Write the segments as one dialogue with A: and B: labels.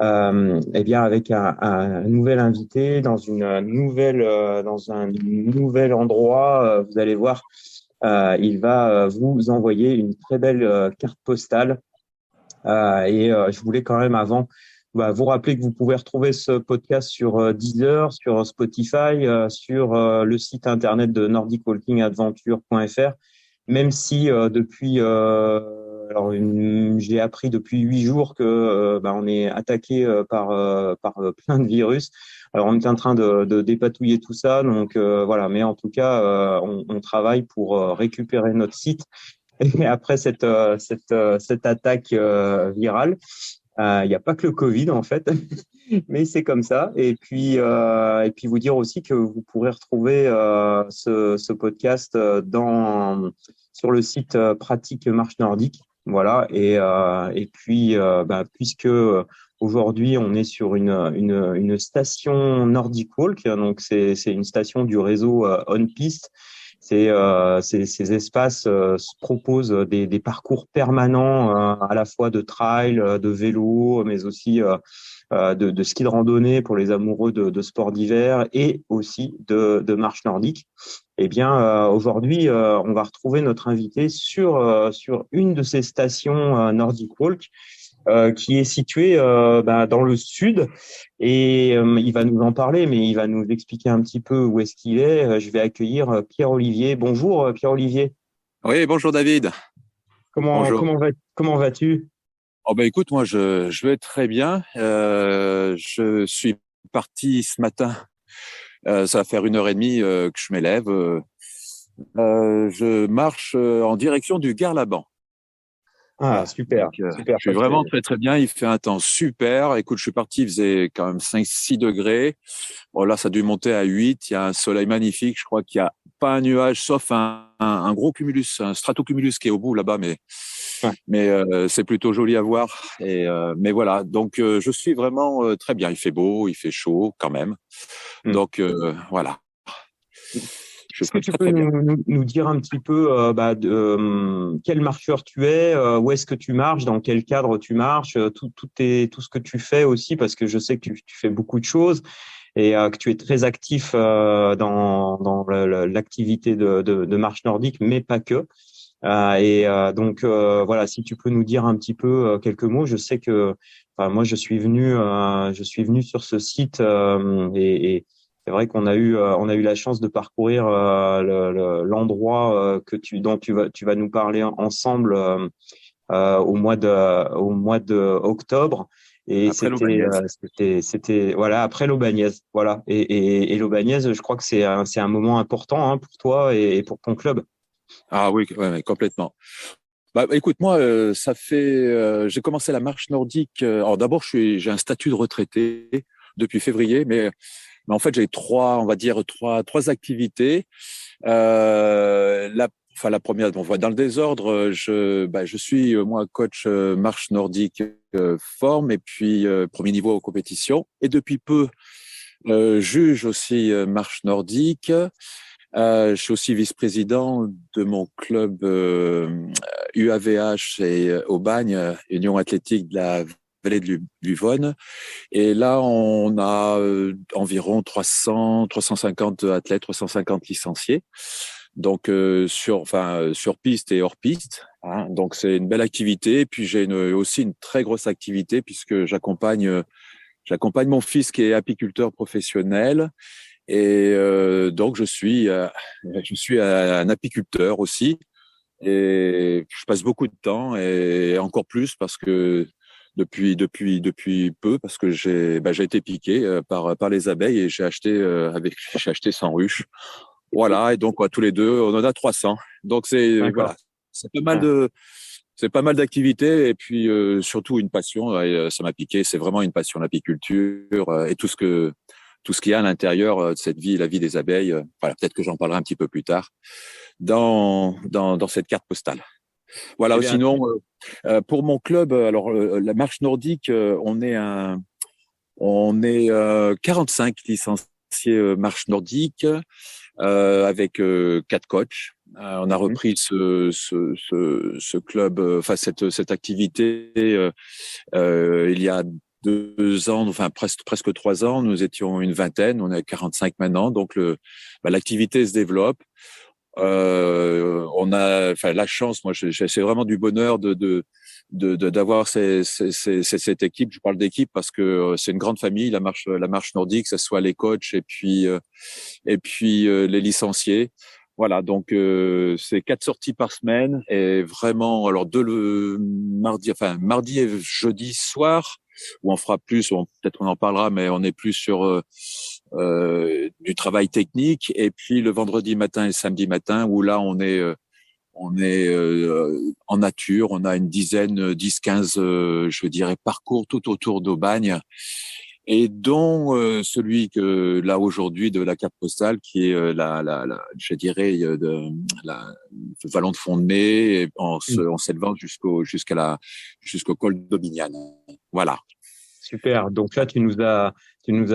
A: eh bien avec un nouvel invité dans un nouvel endroit. Vous allez voir, il va vous envoyer une très belle carte postale. Je voulais quand même avant vous rappeler que vous pouvez retrouver ce podcast sur Deezer, sur Spotify, sur le site internet de nordicwalkingadventure.fr. Même si j'ai appris depuis 8 jours que on est attaqué par plein de virus. Alors on est en train de dépatouiller tout ça, donc voilà. Mais en tout cas, on travaille pour récupérer notre site. Et après cette attaque virale, il n'y a pas que le Covid en fait, mais c'est comme ça. Et puis vous dire aussi que vous pourrez retrouver ce podcast sur le site Pratique Marche Nordique. Voilà. Puisque aujourd'hui on est sur une station Nordic Walk, donc c'est une station du réseau On Piste. Ces espaces proposent des parcours permanents, à la fois de trail, de vélo, mais aussi de ski de randonnée pour les amoureux de sports d'hiver et aussi de marche nordique. Eh bien, aujourd'hui, on va retrouver notre invité sur une de ces stations Nordic Walk qui est située dans le sud. Il va nous en parler, mais il va nous expliquer un petit peu où est-ce qu'il est. Je vais accueillir Pierre-Olivier. Bonjour Pierre-Olivier.
B: Oui, bonjour David.
A: Comment
B: Bonjour.
A: comment va comment vas-tu?
B: Oh ben écoute, moi je vais très bien. Je suis parti ce matin. Ça va faire 1 heure et demie que je m'élève. Je marche en direction du Gare-Laban.
A: Ah,
B: Voilà.
A: super,
B: Donc,
A: super.
B: je suis vraiment très très bien. Il fait un temps super. Écoute, je suis parti, il faisait quand même 5-6 degrés. Bon, là, ça a dû monter à 8. Il y a un soleil magnifique. Je crois qu'il n'y a pas un nuage, sauf un gros cumulus, un stratocumulus qui est au bout là-bas,
A: Ouais.
B: c'est plutôt joli à voir. Mais voilà, donc je suis vraiment très bien. Il fait beau, il fait chaud quand même.
A: Hmm.
B: Donc voilà, je
A: Est-ce que
B: suis
A: tu
B: très
A: peux
B: très bien.
A: nous dire un petit peu quel marcheur tu es, où est-ce que tu marches, dans quel cadre tu marches, tout ce que tu fais aussi, parce que je sais que tu fais beaucoup de choses et que tu es très actif dans l'activité de marche nordique, mais pas que. Voilà, si tu peux nous dire un petit peu quelques mots. Je sais que, enfin, moi, je suis venu sur ce site et c'est vrai on a eu la chance de parcourir l'endroit dont tu vas nous parler ensemble au mois de octobre. Et
B: Après l'Aubagnès.
A: voilà, après l'Aubagnès, voilà. Et l'Aubagnès, je crois que c'est un moment important hein, pour toi et pour ton club.
B: Ah oui, ouais, ouais, complètement. Bah, écoute, moi, j'ai commencé la marche nordique. Alors d'abord, j'ai un statut de retraité depuis février, mais en fait, j'ai on va dire trois activités. La première, bon, dans le désordre, je suis moi coach marche nordique forme et puis premier niveau aux compétitions. Et depuis peu, juge aussi marche nordique. Je suis aussi vice-président de mon club UAVH et Aubagne, Union athlétique de la vallée de l'Uvonne. Et là, on a environ 350 athlètes, 350 licenciés. Donc sur piste et hors piste. Hein. Donc c'est une belle activité. Et puis j'ai aussi une très grosse activité puisque j'accompagne mon fils qui est apiculteur professionnel. Et donc je suis un apiculteur aussi. Et je passe beaucoup de temps et encore plus parce que depuis peu parce que j'ai été piqué par les abeilles et j'ai acheté 100 ruches. Voilà, et donc tous les deux on en a 300. Donc
A: D'accord.
B: c'est pas mal de c'est pas mal d'activités et puis surtout une passion. Ça m'a piqué. C'est vraiment une passion l'apiculture et tout ce qu'il y a à l'intérieur de cette vie, la vie des abeilles. Voilà, peut-être que j'en parlerai un petit peu plus tard dans cette carte postale.
A: Eh
B: Voilà.
A: bien,
B: Sinon, pour mon club, alors la marche nordique, on est 45 licenciés marche nordique avec 4 coachs. On a
A: mhm.
B: repris ce club, enfin cette activité il y a 2 ans, enfin presque 3 ans, nous étions une vingtaine, on est à 45 maintenant, donc l'activité se développe. On a, enfin, la chance, moi, c'est vraiment du bonheur d'avoir cette équipe. Je parle d'équipe parce que c'est une grande famille, la marche nordique, que ce soit les coachs et puis les licenciés. Voilà, donc c'est 4 sorties par semaine et vraiment, alors le mardi et jeudi soir, où on fera plus, peut-être on en parlera, mais on est plus sur du travail technique, et puis le vendredi matin et le samedi matin, où là on est en nature, on a une dizaine, 10-15, je dirais, parcours tout autour d'Aubagne, et dont celui que là aujourd'hui de la carte postale, qui est je dirais le vallon de Fond-de-Mai, en s'élevant jusqu'au col d'Aubignan. Voilà.
A: Super. Donc là, tu nous as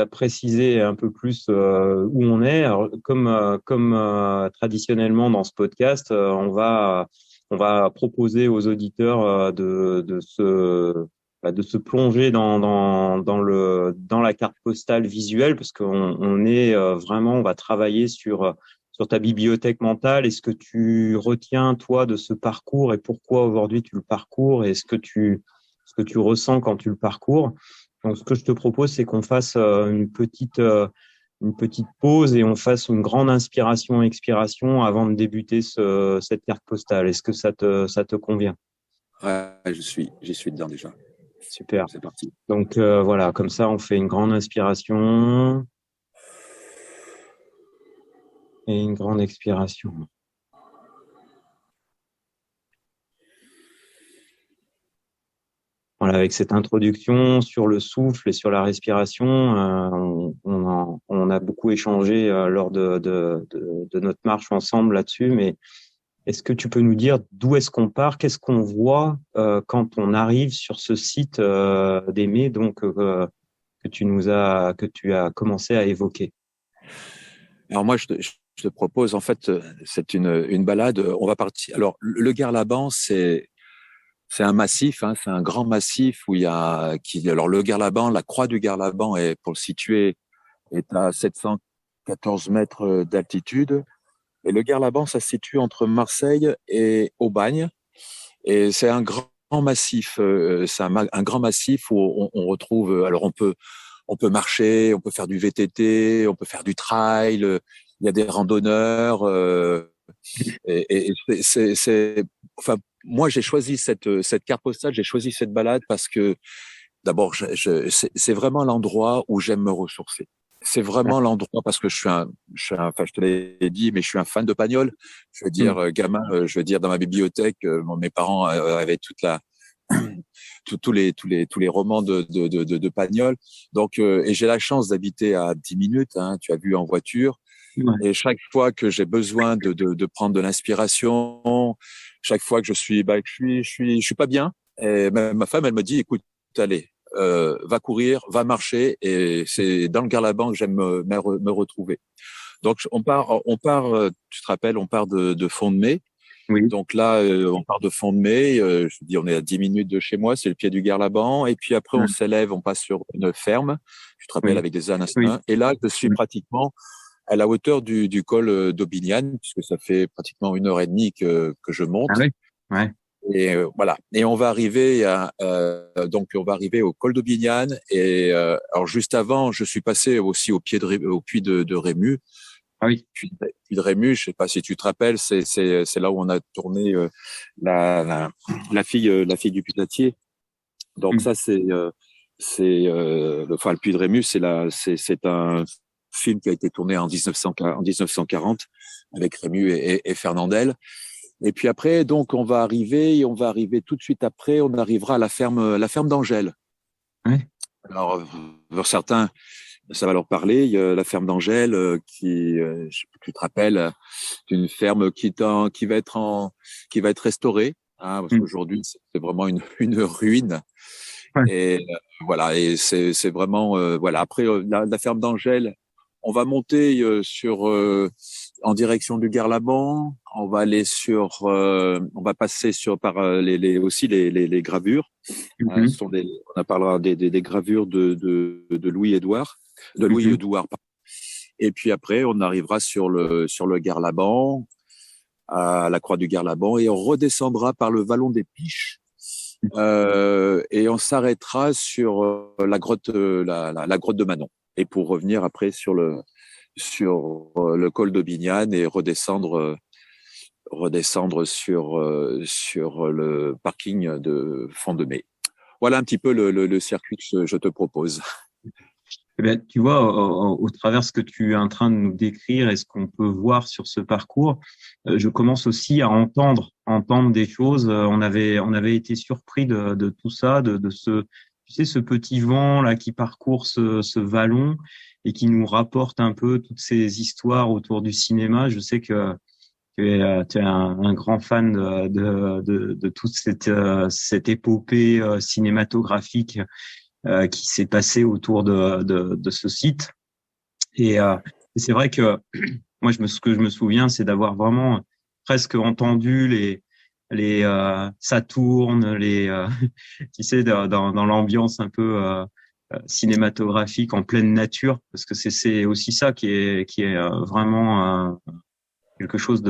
A: précisé un peu plus où on est. Alors, comme traditionnellement dans ce podcast, on va proposer aux auditeurs de se plonger dans la carte postale visuelle, parce qu'on est vraiment, on va travailler sur ta bibliothèque mentale et ce que tu retiens toi de ce parcours et pourquoi aujourd'hui tu le parcours et ce que tu ressens quand tu le parcours. Donc, ce que je te propose, c'est qu'on fasse une petite pause et on fasse une grande inspiration-expiration avant de débuter cette carte postale. Est-ce que ça te convient?
B: Ouais, j'y suis dedans déjà.
A: Super.
B: C'est parti.
A: Donc, voilà, comme ça, on fait une grande inspiration et une grande expiration. Voilà, avec cette introduction sur le souffle et sur la respiration, on a beaucoup échangé lors de notre marche ensemble là-dessus, mais est-ce que tu peux nous dire d'où est-ce qu'on part, qu'est-ce qu'on voit quand on arrive sur ce site d'Aimé, donc que tu as commencé à évoquer?
B: Alors moi, je te propose, en fait, c'est une balade. On va partir. Alors, le Garlaban, c'est un massif, hein, c'est un grand massif où il y a alors le Garlaban, la croix du Garlaban est, pour le situer, est à 714 mètres d'altitude. Et le Garlaban, ça se situe entre Marseille et Aubagne. Et c'est un grand massif. C'est un grand massif où on retrouve. Alors on peut marcher, on peut faire du VTT, on peut faire du trail. Il y a des randonneurs. Enfin, moi, j'ai choisi cette carte postale, j'ai choisi cette balade parce que, d'abord, c'est vraiment l'endroit où j'aime me ressourcer. C'est vraiment l'endroit parce que enfin, je te l'ai dit, mais je suis un fan de Pagnol. Je veux dire, gamin, je veux dire, dans ma bibliothèque, mes parents avaient tous les romans de Pagnol. Donc, et j'ai la chance d'habiter à 10 minutes, hein, tu as vu, en voiture.
A: Ouais.
B: Et chaque fois que j'ai besoin de prendre de l'inspiration, chaque fois que je suis pas bien, et ma femme, elle me dit, écoute, allez, va courir, va marcher, et c'est dans le Garlaban que j'aime me retrouver. Donc on part, tu te rappelles, on part de Fond-de-Mai.
A: Oui.
B: Donc là, on part de Fond-de-Mai. Je dis, on est à 10 minutes de chez moi, c'est le pied du Garlaban. Et puis après, on s'élève, on passe sur une ferme. Tu te rappelles,
A: Oui.
B: avec des ânes.
A: Oui.
B: Et là, je suis pratiquement à la hauteur du col d'Aubignan, puisque ça fait pratiquement 1 heure et demie que je monte.
A: Ah oui. Ouais.
B: Et voilà. Et on va arriver donc on va arriver au col d'Aubignan. Et alors juste avant, je suis passé aussi au puits de Rému.
A: Ah oui.
B: Puits de Rému, je sais pas si tu te rappelles, c'est là où on a tourné la fille du Putatier. Donc ça le puits de Rému, c'est un film qui a été tourné en 1940 avec Rému et Fernandel. Et puis après, donc on va arriver tout de suite après, on arrivera à la ferme d'Angèle.
A: Ouais.
B: Alors pour certains, ça va leur parler. Il y a la ferme d'Angèle qui, je sais pas si tu te rappelles, une ferme qui va être restaurée, hein, parce qu'aujourd'hui c'est vraiment une ruine.
A: Ouais.
B: Et voilà, et c'est vraiment voilà. Après la ferme d'Angèle, on va monter sur en direction du Garlaban. On va aller on va passer par aussi les gravures. Hein,
A: Mhm.
B: on parlera des gravures de
A: Mhm.
B: Louis-Édouard. Et puis après, on arrivera sur le Garlaban, à la croix du Garlaban, et on redescendra par le vallon des Piches. Et on s'arrêtera sur la grotte, la grotte de Manon. Et pour revenir après sur le col d'Aubignan et redescendre sur le parking de Font-de-Mai. Voilà un petit peu le circuit que je te propose.
A: Eh bien, tu vois, au travers de ce que tu es en train de nous décrire et ce qu'on peut voir sur ce parcours, je commence aussi à entendre des choses. On avait été surpris de tout ça, de ce, tu sais, ce petit vent là qui parcourt ce vallon et qui nous rapporte un peu toutes ces histoires autour du cinéma. Je sais que tu es un grand fan de toute cette épopée cinématographique qui s'est passée autour de ce site. Et c'est vrai que moi, ce que je me souviens, c'est d'avoir vraiment presque entendu ça tourne, tu sais, dans l'ambiance un peu cinématographique en pleine nature, parce que c'est aussi ça qui est vraiment quelque chose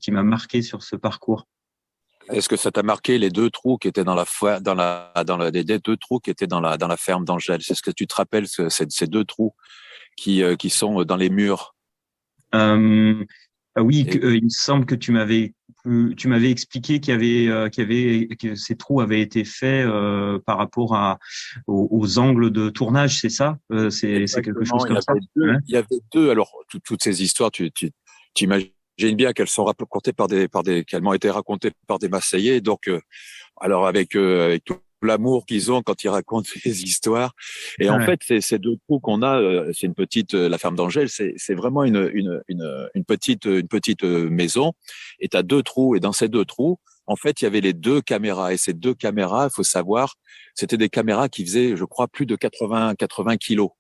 A: qui m'a marqué sur ce parcours.
B: Est-ce que ça t'a marqué les deux trous qui étaient dans la foi- les deux trous qui étaient dans la ferme d'Angèle? C'est ce que tu te rappelles, ces deux trous qui sont dans les murs?
A: Euh, oui,
B: Et
A: il me semble que tu m'avais expliqué que ces trous avaient été faits par rapport aux angles de tournage, c'est ça? C'est quelque chose
B: exactement,
A: comme ça? Ouais.
B: il y avait deux. Alors toutes ces histoires, tu imagines bien qu'elles sont racontées qu'elles m'ont été racontées par des Marseillais. Donc, alors avec tout l'amour qu'ils ont quand ils racontent ces histoires. Et en
A: Ouais.
B: fait, ces deux trous qu'on a, c'est une petite, la ferme d'Angèle, c'est vraiment une petite maison. Et tu as deux trous. Et dans ces deux trous, en fait, il y avait les deux caméras. Et ces deux caméras, il faut savoir, c'était des caméras qui faisaient, je crois, plus de 80 kilos.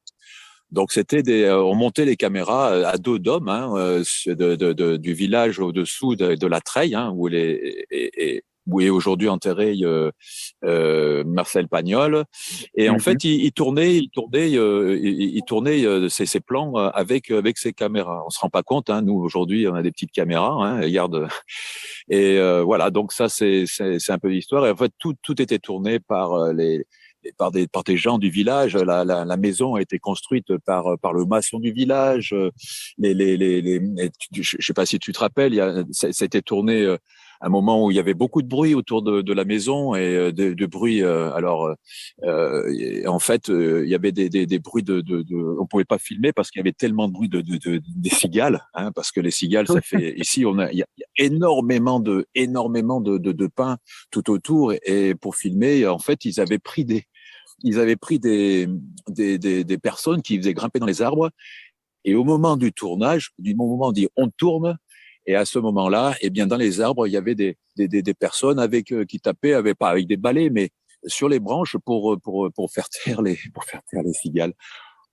B: Donc on montait les caméras à dos d'hommes, hein, du village au-dessous de la Treille, hein, où est aujourd'hui enterré Marcel Pagnol. Et en
A: Mhm.
B: fait, il tournait ses plans avec ses caméras. On se rend pas compte, hein, nous aujourd'hui, on a des petites caméras, hein, regarde. Et voilà, donc ça c'est un peu l'histoire. Et en fait, tout était tourné par des gens du village. La maison a été construite par le maçon du village. Je sais pas si tu te rappelles, ça a été tourné à un moment où il y avait beaucoup de bruit autour de la maison et de bruit. En fait, il y avait des bruits on pouvait pas filmer parce qu'il y avait tellement de bruit des cigales, hein, parce que les cigales, ça fait ici il y a énormément de pins tout autour et pour filmer, en fait, ils avaient pris des personnes qui faisaient grimper dans les arbres. Et au moment du tournage, du moment où on dit on tourne, et à ce moment-là, eh bien, dans les arbres, il y avait des personnes qui tapaient, pas avec des balais, mais sur les branches pour faire taire pour faire taire les cigales.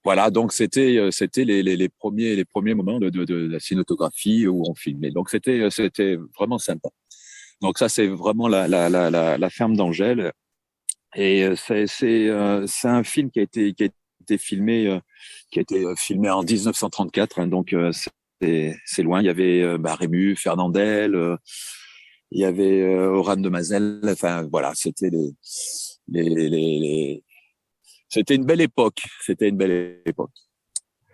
B: Voilà, donc c'était les premiers moments de la cinématographie où on filmait. Donc c'était vraiment sympa. Donc ça, c'est vraiment la ferme d'Angèle. Et c'est un film qui a été filmé en 1934, hein, donc c'est loin. Il y avait Rému, Fernandel, il y avait Oran de Mazel. Enfin voilà, c'était une belle époque. C'était une belle époque.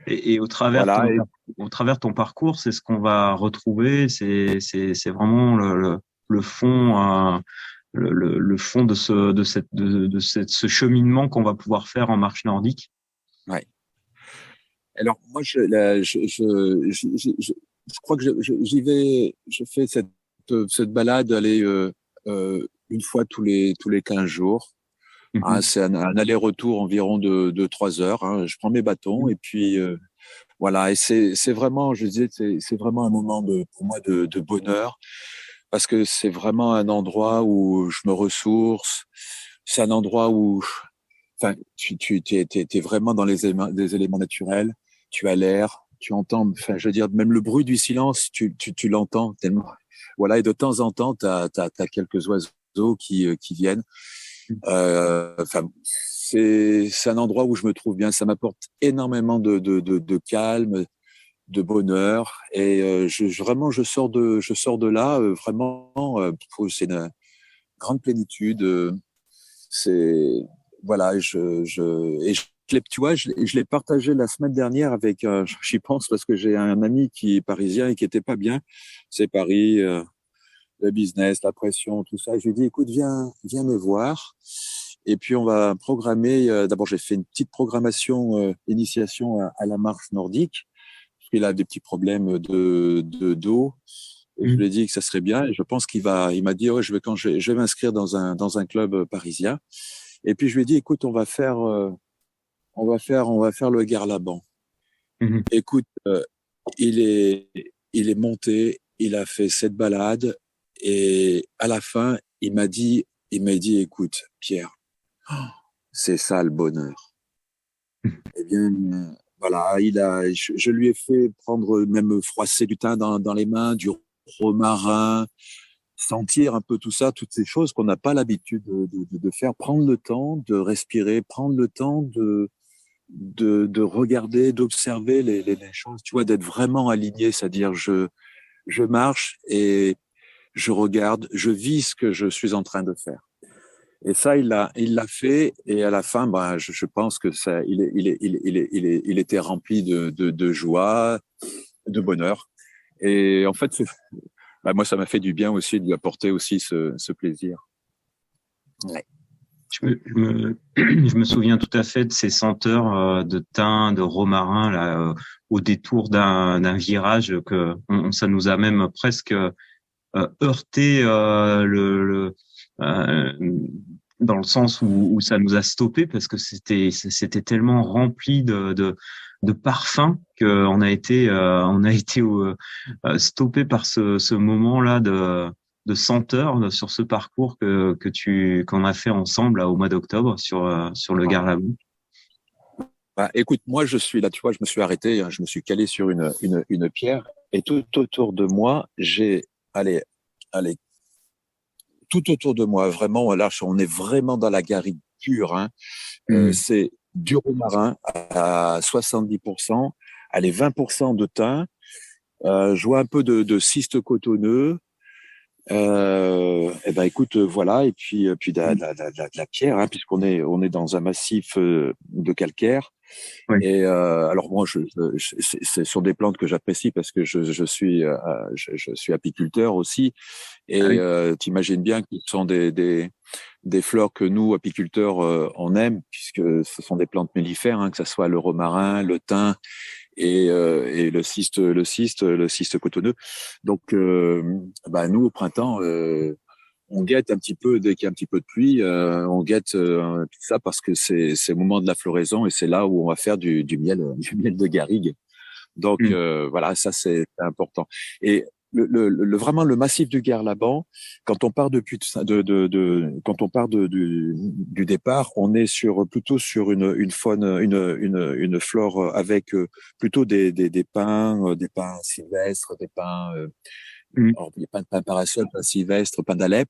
A: Et
B: Voilà.
A: au travers de ton parcours, c'est ce qu'on va retrouver. C'est vraiment le fond, le fond ce cheminement qu'on va pouvoir faire en marche nordique.
B: Ouais. Alors moi, je crois que j'y vais. Je fais cette balade aller une fois tous les 15 jours. Hein,
A: Mhm.
B: c'est un aller-retour environ de 3 heures. Hein. Je prends mes bâtons et puis voilà. Et c'est vraiment, je disais, c'est vraiment un moment pour moi de bonheur parce que c'est vraiment un endroit où je me ressource. C'est un endroit où, enfin, t'es vraiment dans des éléments naturels. Tu as l'air, tu entends, enfin, je veux dire, même le bruit du silence, tu l'entends tellement. Voilà, et de temps en temps, t'as quelques oiseaux qui viennent. Enfin, c'est un endroit où je me trouve bien. Ça m'apporte énormément de calme, de bonheur, et vraiment, je sors de là vraiment. C'est une grande plénitude. C'est voilà, tu vois, je l'ai partagé la semaine dernière avec, j'y pense parce que j'ai un ami qui est parisien et qui était pas bien. C'est Paris, le business, la pression, tout ça. Et je lui ai dit, écoute, viens me voir. Et puis on va programmer. D'abord, j'ai fait une petite programmation initiation à la marche nordique, parce qu'il a des petits problèmes de dos. Et je lui ai dit que ça serait bien. Et je pense il m'a dit, ouais, je vais m'inscrire dans un club parisien. Et puis je lui ai dit, écoute, on va faire le Garlaban.
A: Mhm.
B: Écoute, il est monté, il a fait cette balade, et à la fin, il m'a dit, écoute, Pierre, c'est ça le bonheur. Eh bien, voilà, je lui ai fait prendre, même froisser du thym dans les mains, du romarin, sentir un peu tout ça, toutes ces choses qu'on n'a pas l'habitude de faire, prendre le temps de respirer, prendre le temps de regarder, d'observer les choses, tu vois, d'être vraiment aligné, c'est-à-dire je marche et je regarde, je vis ce que je suis en train de faire. Et ça, il l'a fait, et à la fin, ben, je pense que ça, il était rempli de joie, de bonheur. Et en fait, ben, moi, ça m'a fait du bien aussi de lui apporter aussi ce plaisir. Ouais.
A: Je me souviens tout à fait de ces senteurs de thym, de romarin là, au détour d'un virage ça nous a même presque heurté euh, dans le sens où ça nous a stoppé parce que c'était tellement rempli de parfums qu'on a été stoppé par ce moment-là de senteur sur ce parcours qu'on a fait ensemble là, au mois d'octobre sur le Garlabou.
B: Bah, écoute, moi, je suis là, tu vois, je me suis arrêté, hein, je me suis calé sur une pierre, et tout autour de moi, allez, allez, tout autour de moi, vraiment, là, on est vraiment dans la garrigue pure, hein.
A: Mmh.
B: C'est du romarin à 70%, allez, 20% de thym, je vois un peu de cyste cotonneux, et ben écoute, voilà, et puis de la pierre, hein, on est dans un massif de calcaire.
A: Oui.
B: Et alors moi, ce sont des plantes que j'apprécie parce que je suis apiculteur aussi.
A: Ah
B: Et
A: oui.
B: t'imagines bien que ce sont des fleurs que nous, apiculteurs, on aime, puisque ce sont des plantes mellifères, hein, que ce soit le romarin, le thym et le cyste cotonneux. Donc, bah, nous, au printemps, on guette un petit peu, dès qu'il y a un petit peu de pluie, on guette tout ça parce que c'est le moment de la floraison, et c'est là où on va faire du miel, du miel de garrigue. Donc
A: Mmh.
B: voilà, ça c'est important. Et vraiment le massif du Garlaban, quand on part quand on part du départ, on est plutôt sur une faune, une flore avec plutôt des pins sylvestres, des pins,
A: Mmh.
B: alors, il y a pas de pin parasol, pin sylvestre, pin d'Alep.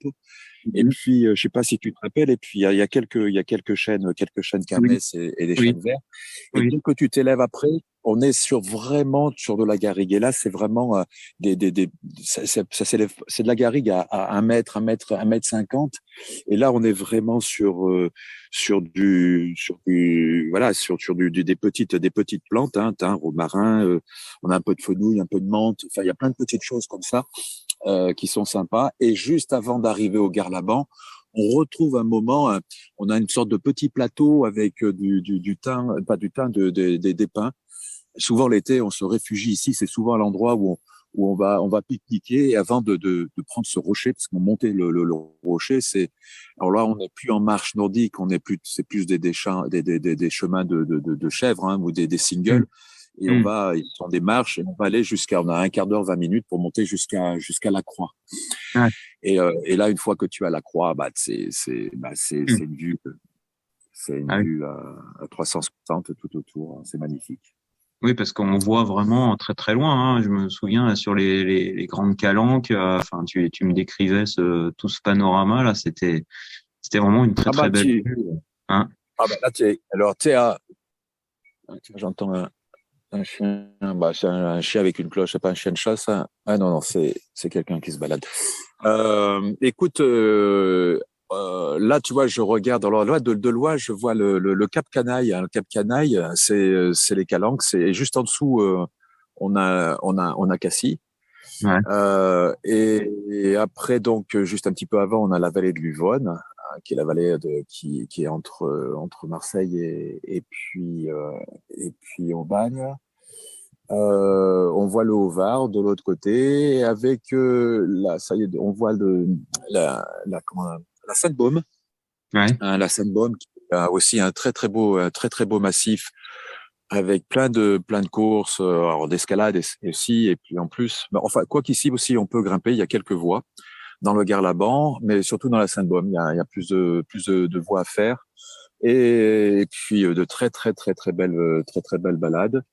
B: Et
A: Mmh.
B: puis, je sais pas si tu te rappelles, et puis il y a quelques chênes
A: Oui,
B: kermès et des
A: oui,
B: chênes verts. Et
A: oui.
B: dès que tu t'élèves après, on est vraiment sur de la garrigue. Et là, c'est vraiment ça s'élève, c'est de la garrigue à 1 mètre 50. Et là, on est vraiment voilà, des petites plantes, hein, thym, romarin, on a un peu de fenouil, un peu de menthe. Enfin, il y a plein de petites choses comme ça qui sont sympas. Et juste avant d'arriver au Garlaban, on retrouve un moment, on a une sorte de petit plateau avec du thym, pas du thym, des pins. Souvent l'été, on se réfugie ici. C'est souvent l'endroit où on va pique-niquer. Et avant de prendre ce rocher, parce qu'on montait le rocher, alors là, on n'est plus en marche nordique, c'est plus des chemins de chèvres, hein, ou des
A: Mmh.
B: singles. Et
A: Mmh.
B: ils sont des marches, et on va aller on a un quart d'heure, 20 minutes pour monter jusqu'à la croix.
A: Ouais.
B: Et là, une fois que tu as la croix, bah,
A: Mmh.
B: c'est une
A: Ah oui.
B: vue à 360 tout autour, hein. C'est magnifique.
A: Oui, parce qu'on voit vraiment très très loin, hein. Je me souviens sur les grandes calanques. Enfin, tu me décrivais tout ce panorama là. C'était vraiment une très
B: Ah bah
A: très belle
B: tu,
A: vue, hein.
B: ah bah là alors tu es à, j'entends un chien, bah c'est un chien avec une cloche, c'est pas un chien de chasse, hein. Ah non non, c'est quelqu'un qui se balade. Écoute, là tu vois, je regarde alors là de loin, je vois le Cap Canaille, hein. Le Cap Canaille, c'est les Calanques, c'est juste en dessous. On a Cassis.
A: Ouais,
B: Et après, donc, juste un petit peu avant, on a la vallée de l'Uvonne, qui est la vallée qui est entre Marseille et puis Aubagne. On voit le Haut-Var de l'autre côté, avec là, ça y est, on voit la Sainte-Baume,
A: ouais,
B: hein, la Sainte-Baume qui a aussi un très très beau massif avec plein de courses, alors d'escalade aussi, et puis en plus, bah, enfin quoi qu'ici aussi on peut grimper, il y a quelques voies dans le Garlaban, mais surtout dans la Sainte-Baume, il y a plus de voies à faire, et puis de très très belles balades.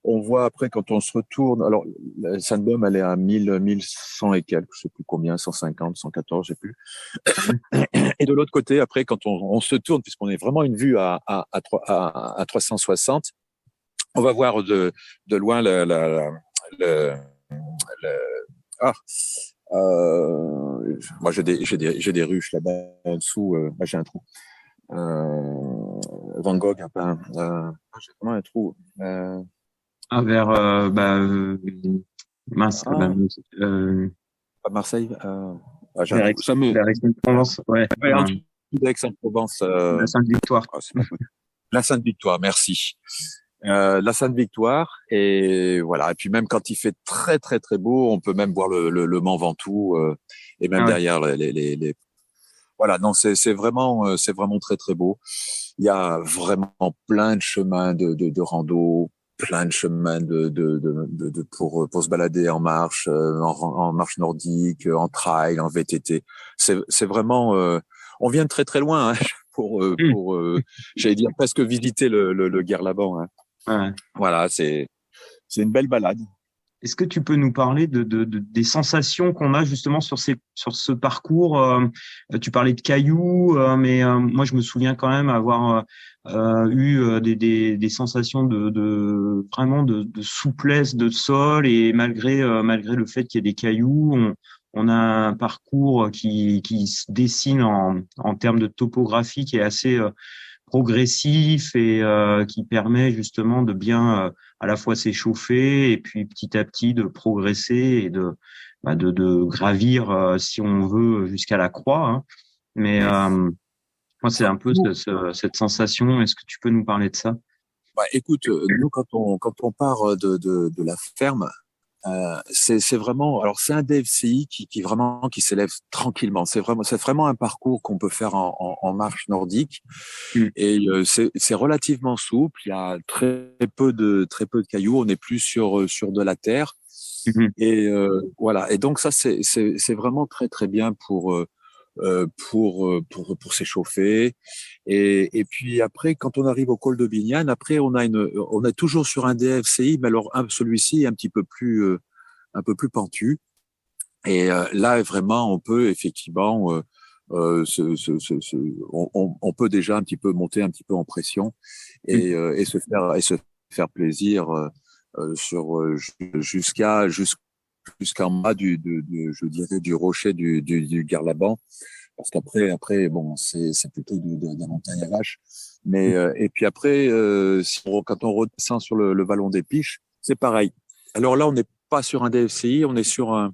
B: On voit après quand on se retourne, alors la Sainte-Baume elle est à 1100 et quelques, je sais plus combien, 150, 114, je sais plus. Et de l'autre côté, après quand on se tourne, puisqu'on est vraiment une vue à 360, on va voir de loin le- le- ah, moi j'ai des ruches là-bas en dessous, là, j'ai un trou. Van Gogh, enfin, j'ai vraiment un trou.
A: ah, vers mince,
B: Ah,
A: euh,
B: à Marseille, j'ai un
A: vers
B: trou.
A: Vers Aix-en-Provence, ouais,
B: Ouais, en dessous d'Aix-en-Provence,
A: la Sainte-Victoire.
B: c'est pas possible. La Sainte-Victoire, merci. La Sainte-Victoire, et voilà. Et puis même quand il fait très très très beau, on peut même voir le Mont Ventoux, et même
A: Ah ouais.
B: derrière voilà. Non, c'est vraiment très très beau. Il y a vraiment plein de chemins de rando, plein de chemins pour se balader en marche, en marche nordique, en trail, en VTT. C'est vraiment, on vient de très très loin, hein,
A: Hmm.
B: j'allais dire presque visiter le Guerlaban, hein.
A: Ouais.
B: Voilà, c'est une belle balade.
A: Est-ce que tu peux nous parler des sensations qu'on a justement sur ce parcours? Tu parlais de cailloux, mais moi je me souviens quand même avoir eu des sensations vraiment de souplesse de sol, et malgré le fait qu'il y ait des cailloux, on a un parcours qui se dessine en termes de topographie qui est assez progressif, et qui permet justement de bien à la fois s'échauffer et puis petit à petit de progresser et de gravir, si on veut, jusqu'à la croix, hein. Mais moi, c'est un peu cette sensation. Est-ce que tu peux nous parler de ça?
B: Bah, écoute, nous quand on part de la ferme, c'est vraiment, alors c'est un DFCI qui s'élève tranquillement. C'est vraiment un parcours qu'on peut faire en marche nordique,
A: Mm.
B: et c'est relativement souple. Il y a très peu de cailloux. On n'est plus sur de la terre,
A: Mhm.
B: et voilà. Et donc ça c'est vraiment très très bien pour s'échauffer. Et puis après, quand on arrive au col de Bignane, après on est toujours sur un DFCI, mais alors celui-ci est un peu plus pentu. Et là, vraiment, on peut effectivement, on peut déjà un petit peu monter un petit peu en pression, et,
A: Mm.
B: euh, et se faire plaisir, jusqu'en bas je dirais, du rocher du Garlaban, parce qu'après, bon, c'est plutôt de la montagne à vache. Mais et puis après, quand on redescend sur le vallon des Piches, c'est pareil. Alors là, on n'est pas sur un DFCI, on est sur un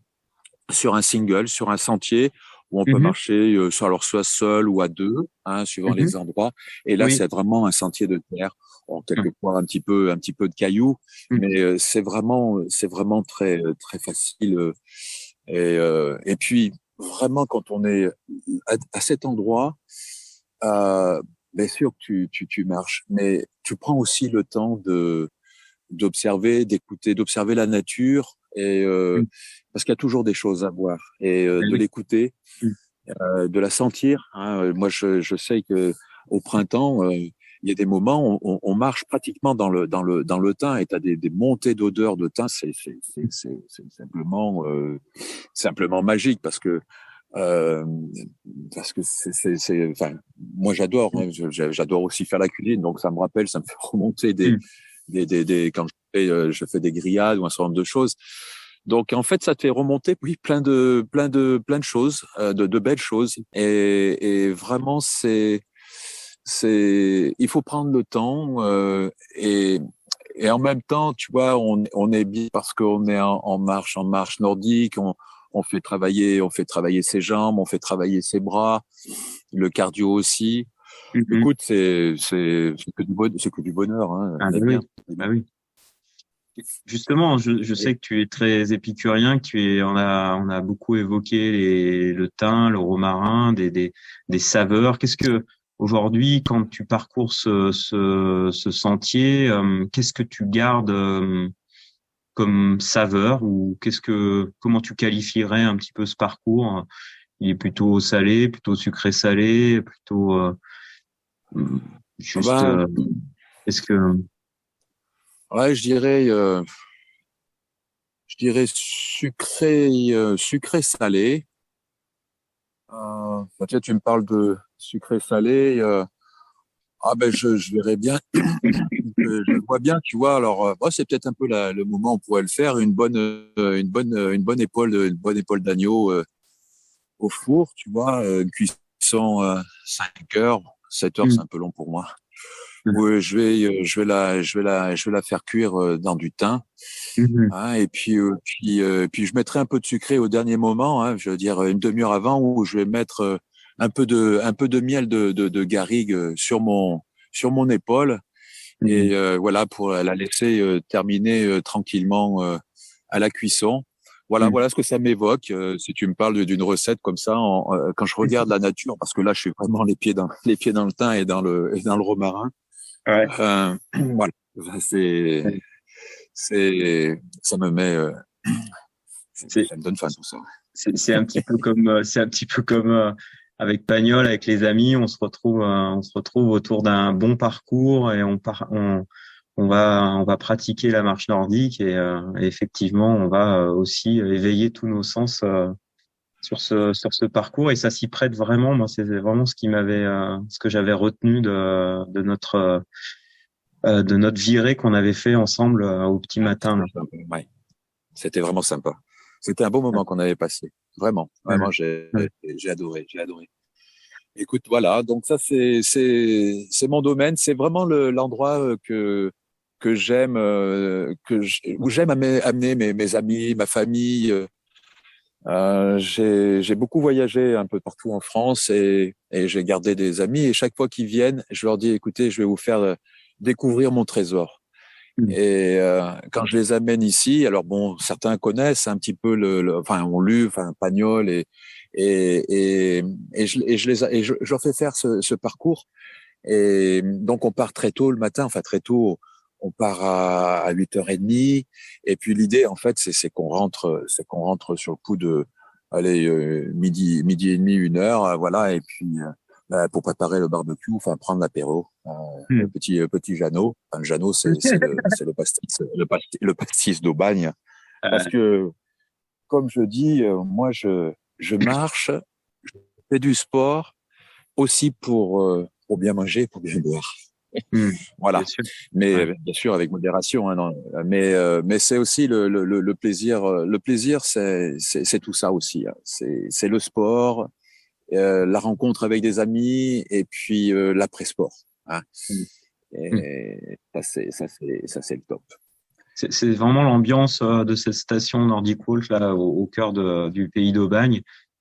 B: single, sur un sentier où on peut
A: Mhm.
B: marcher, soit seul ou à deux, hein, suivant
A: Mhm.
B: les endroits. Et là,
A: Oui.
B: c'est vraiment un sentier de terre, bon,
A: Mm.
B: quelquefois un petit peu de cailloux,
A: Mm.
B: mais c'est vraiment très très facile. Et puis vraiment, quand on est à cet endroit, bien sûr que tu marches, mais tu prends aussi le temps d'observer, d'écouter, d'observer la nature, et
A: Mm.
B: parce qu'il y a toujours des choses à voir, et
A: Eh
B: de
A: oui.
B: l'écouter,
A: Mm.
B: de la sentir, hein. Moi, je sais que au printemps, il y a des moments où on marche pratiquement dans le thym et t'as des montées d'odeur de thym. C'est simplement magique euh, parce que enfin, moi j'adore, hein, j'adore aussi faire la cuisine, donc ça me rappelle, ça me fait remonter quand je fais des grillades ou un certain nombre de choses. Donc en fait, ça te fait remonter, oui, plein de choses, de belles choses, et vraiment il faut prendre le temps, et en même temps, tu vois, on est bien parce qu'on est en marche nordique, on fait travailler ses jambes, on fait travailler ses bras, le cardio aussi.
A: Mhm.
B: Écoute, c'est que du bonheur, hein.
A: Ah
B: On
A: bah
B: est bien.
A: oui, ah oui. Justement, je sais que tu es très épicurien, que on a beaucoup évoqué le thym, le romarin, des saveurs. Qu'est-ce que, aujourd'hui, quand tu parcours ce sentier, qu'est-ce que tu gardes, comme saveur, ou comment tu qualifierais un petit peu ce parcours? Il est plutôt salé, plutôt sucré salé, plutôt, hum,
B: Ah
A: juste,
B: bah,
A: est-ce que,
B: ouais, je dirais sucré salé. Bah, tiens, tu me parles de sucré salé. Ah ben je verrais bien, je le vois bien, tu vois. Alors, moi, c'est peut-être un peu le moment où on pourrait le faire, une bonne épaule d'agneau au four, tu vois, une cuisson 5 heures, 7 heures, c'est
A: hum,
B: un peu long pour moi.
A: hum,
B: Ouais, je vais la faire cuire dans du thym,
A: hum,
B: hein, et puis je mettrai un peu de sucré au dernier moment, hein, je veux dire une demi-heure avant, où je vais mettre un peu de miel de garrigue sur mon épaule,
A: hum,
B: et voilà, pour la laisser terminer tranquillement à la cuisson.
A: hum.
B: Voilà ce que ça m'évoque. Si tu me parles d'une recette comme ça, quand je regarde la nature, parce que là, je suis vraiment les pieds dans le thym et dans le romarin.
A: Ouais.
B: Voilà, ça me met,
A: C'est,
B: ça me donne faim tout ça.
A: c'est un petit peu comme, avec Pagnol, avec les amis, on se retrouve autour d'un bon parcours, et on va pratiquer la marche nordique, et effectivement, on va aussi éveiller tous nos sens sur ce parcours, et ça s'y prête vraiment. Moi, c'est vraiment ce que j'avais retenu de notre virée qu'on avait fait ensemble au petit matin là.
B: Ouais, c'était vraiment sympa. C'était un beau moment qu'on avait passé. Vraiment,
A: Ouais.
B: vraiment,
A: Ouais.
B: j'ai adoré, j'ai adoré. Écoute, voilà, donc ça c'est mon domaine, c'est vraiment l'endroit que j'aime, où j'aime amener mes amis, ma famille. J'ai beaucoup voyagé un peu partout en France, et j'ai gardé des amis, et chaque fois qu'ils viennent, je leur dis, écoutez, je vais vous faire découvrir mon trésor.
A: Mm.
B: Et quand je les amène ici, alors bon, certains connaissent un petit peu enfin, ont lu, enfin, Pagnol, et, je leur fais faire ce parcours. Et donc, on part très tôt le matin, enfin très tôt, on part à 8h30. Et puis l'idée, en fait, c'est qu'on rentre sur le coup de, allez, midi et demi, 1 heure, voilà. Et puis, pour préparer le barbecue, enfin, prendre l'apéro,
A: Mm.
B: petit Jeannot. Enfin, le Jeannot, c'est le pastis d'Aubagne. Parce
A: Euh,
B: que, comme je dis, moi, je marche, je fais du sport aussi pour bien manger, pour bien boire.
A: mm. Bien
B: Voilà.
A: sûr.
B: Mais
A: Ouais.
B: bien sûr avec modération, hein, non. Mais c'est aussi le plaisir. Le plaisir, c'est tout ça aussi, hein. C'est le sport, la rencontre avec des amis, et puis l'après-sport, hein.
A: Mm. Mm.
B: Et ça c'est le top.
A: C'est vraiment l'ambiance de cette station Nordic Walk là, au cœur du pays d'Aubagne.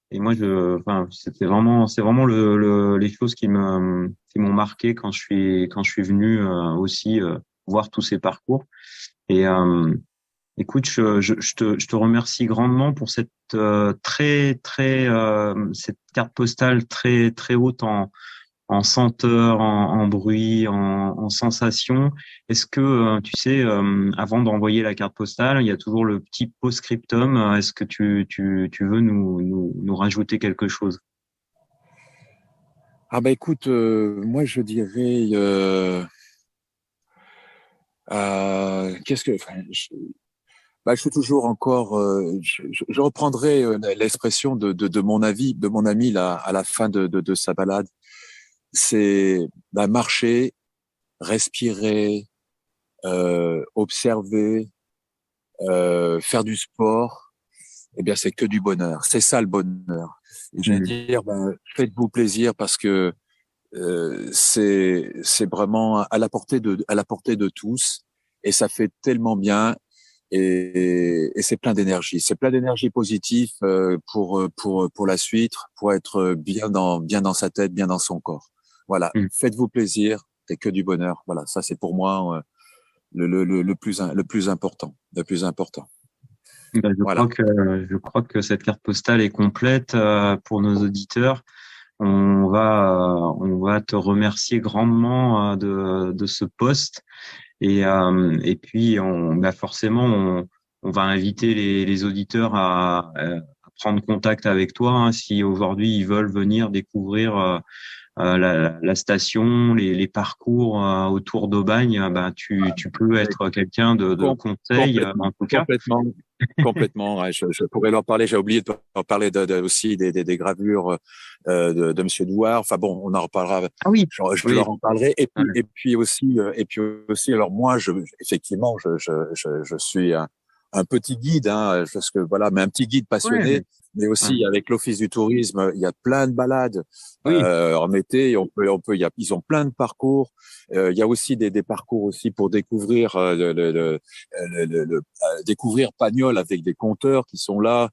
A: Et moi, enfin, c'est vraiment les choses qui m'ont marqué quand je suis venu aussi voir tous ces parcours. Et écoute, je te remercie grandement pour cette cette carte postale très très haute en senteur, en bruit, en sensation. Est-ce que, tu sais, avant d'envoyer la carte postale, il y a toujours le petit post-scriptum. Est-ce que tu veux nous rajouter quelque chose?
B: Ah bah écoute, moi je dirais, qu'est-ce que, enfin, je suis toujours encore, je reprendrai l'expression de mon ami là à la fin de sa balade. C'est marcher, respirer, observer, faire du sport. Eh bien, c'est que du bonheur. C'est ça le bonheur. Et je vais
A: Mm.
B: dire, faites-vous plaisir parce que c'est vraiment à la portée de tous et ça fait tellement bien et c'est plein d'énergie. C'est plein d'énergie positive pour la suite, pour être bien dans sa tête, bien dans son corps. Voilà,
A: Mm.
B: faites-vous plaisir, c'est que du bonheur. Voilà, ça c'est pour moi le plus important, le plus important.
A: Ben,
B: Voilà.
A: je crois que cette carte postale est complète pour nos auditeurs. On va te remercier grandement de ce post et puis forcément on va inviter les auditeurs à prendre contact avec toi hein, si aujourd'hui ils veulent venir découvrir la station, les parcours autour d'Aubagne. Ben tu peux être quelqu'un de
B: Com-
A: conseil
B: complètement,
A: en tout cas.
B: complètement, complètement. Ouais, je pourrais leur parler. J'ai oublié de leur parler aussi des gravures de Monsieur Douard. Enfin bon, on en reparlera.
A: Ah oui,
B: Je
A: oui.
B: leur en parlerai.
A: Ouais.
B: Et puis aussi. Alors moi, effectivement, je suis un petit guide, hein, parce que voilà, mais un petit guide
A: Ouais,
B: passionné. Mais
A: ouais.
B: aussi avec l'Office du tourisme, il y a plein de balades
A: Oui,
B: en été. Ils ont plein de parcours. Il y a aussi des parcours aussi pour découvrir découvrir Pagnol avec des conteurs qui sont là,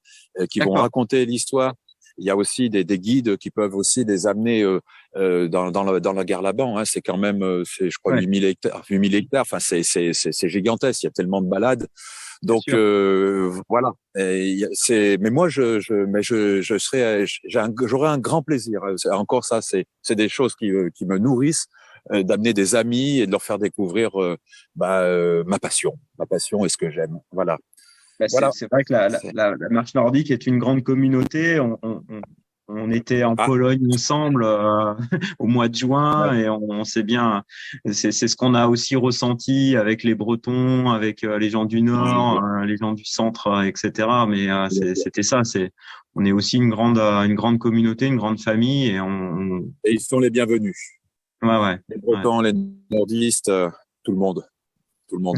B: qui vont
A: d'accord.
B: raconter l'histoire. Il y a aussi des guides qui peuvent aussi les amener dans la gare Laban. Hein. C'est quand même, je crois,
A: Ouais,
B: 8000 hectares. 8000 hectares. Enfin, c'est gigantesque. Il y a tellement de balades.
A: bien
B: Donc
A: sûr.
B: voilà. Mais moi, je serais, j'aurais un grand plaisir. Encore ça, c'est des choses qui me nourrissent d'amener des amis et de leur faire découvrir ma passion et ce que j'aime. Voilà,
A: Bah,
B: voilà.
A: c'est vrai que la marche nordique est une grande communauté. On était en
B: Ah,
A: Pologne ensemble au mois de juin
B: ouais,
A: et on sait bien, c'est ce qu'on a aussi ressenti avec les Bretons, avec les gens du Nord, les gens du centre, etc. Mais c'était ça. On est aussi une grande communauté, une grande famille et
B: et ils sont les bienvenus.
A: ouais, ouais,
B: Les
A: ouais.
B: Bretons, les Nordistes, tout le monde, tout le monde.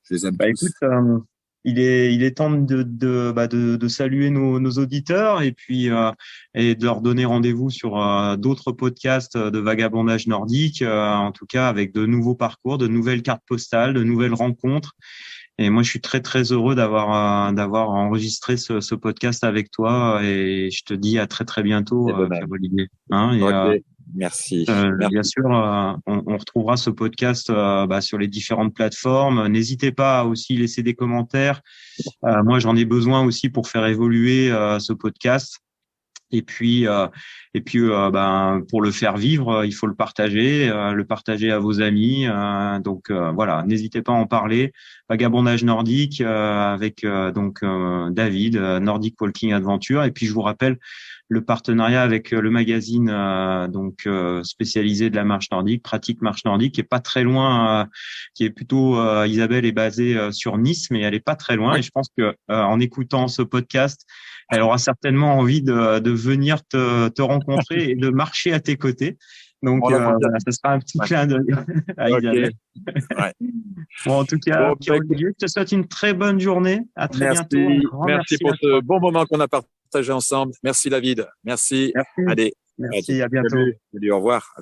B: Je les aime
A: Bah écoute,
B: tous.
A: il est temps de saluer nos auditeurs et de leur donner rendez-vous sur d'autres podcasts de vagabondage nordique, en tout cas avec de nouveaux parcours, de nouvelles cartes postales, de nouvelles rencontres. Et moi, je suis très très heureux d'avoir enregistré ce podcast avec toi et je te dis à très très bientôt,
B: Et de même.
A: Pierre-Olivier. Hein,
B: Ok, merci,
A: bien
B: merci.
A: sûr, on retrouvera ce podcast sur les différentes plateformes. N'hésitez pas à aussi laisser des commentaires. Moi, j'en ai besoin aussi pour faire évoluer ce podcast. Et puis, pour le faire vivre, il faut le partager à vos amis. Voilà, n'hésitez pas à en parler. Vagabondage nordique avec David, Nordic Walking Adventure. Et puis, je vous rappelle le partenariat avec le magazine spécialisé de la marche nordique, Pratique Marche Nordique, qui est pas très loin, qui est plutôt Isabelle est basée sur Nice, mais elle est pas très loin.
B: Oui,
A: Et je pense que en écoutant ce podcast, elle aura certainement envie de venir te rencontrer et de marcher à tes côtés. Donc
B: on en parle.
A: voilà, ce sera un petit
B: Ouais.
A: clin d'œil à
B: Ok,
A: Isabelle.
B: ouais.
A: Bon, en tout cas,
B: Bon, écoute,
A: Pierre-Olivier, je te souhaite une très bonne journée. À très bientôt. Un
B: merci,
A: grand
B: merci
A: merci
B: pour
A: à
B: ce
A: toi.
B: bon moment qu'on a partagé ensemble. Merci David, merci.
A: Merci.
B: Allez,
A: Merci, à bientôt.
B: salut, au revoir.